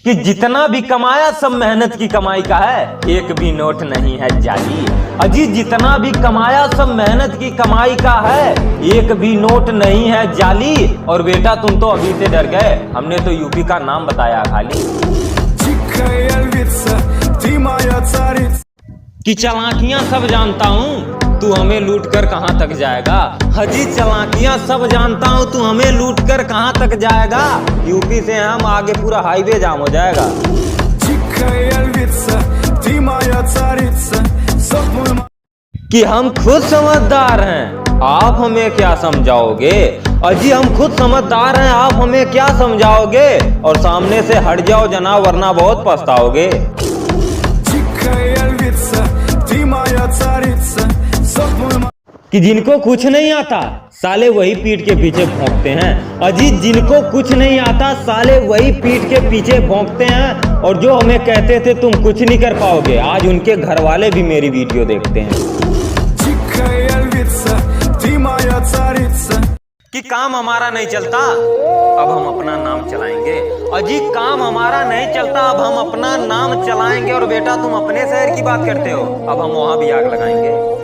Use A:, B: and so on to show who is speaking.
A: कि जितना भी कमाया सब मेहनत की कमाई का है, एक भी नोट नहीं है जाली। अजी जितना भी कमाया सब मेहनत की कमाई का है, एक भी नोट नहीं है जाली। और बेटा तुम तो अभी से डर गए, हमने तो यूपी का नाम बताया खाली। कि चालाकियां सब जानता हूँ, तू हमें लूट कर कहाँ तक जाएगा। हजी चालाकियां सब जानता हूँ, तू हमें लूट कर कहाँ तक जाएगा। यूपी से हम आगे पूरा हाईवे जाम हो जाएगा। कि हम खुद समझदार हैं, आप हमें क्या समझाओगे। अजी हम खुद समझदार हैं, आप हमें क्या समझाओगे। और सामने से हट जाओ जनाब, वरना बहुत पछताओगे। कि जिनको कुछ नहीं आता साले वही पीठ के पीछे भौंकते हैं। अजी जिनको कुछ नहीं आता साले वही पीठ के पीछे भौंकते हैं। और जो हमें कहते थे तुम कुछ नहीं कर पाओगे, आज उनके घर वाले भी मेरी वीडियो देखते हैं। कि काम हमारा नहीं चलता, अब हम अपना नाम चलाएंगे। अजी काम हमारा नहीं चलता, अब हम अपना नाम चलाएंगे। और बेटा तुम अपने शहर की बात करते हो, अब हम वहां भी आग लगाएंगे।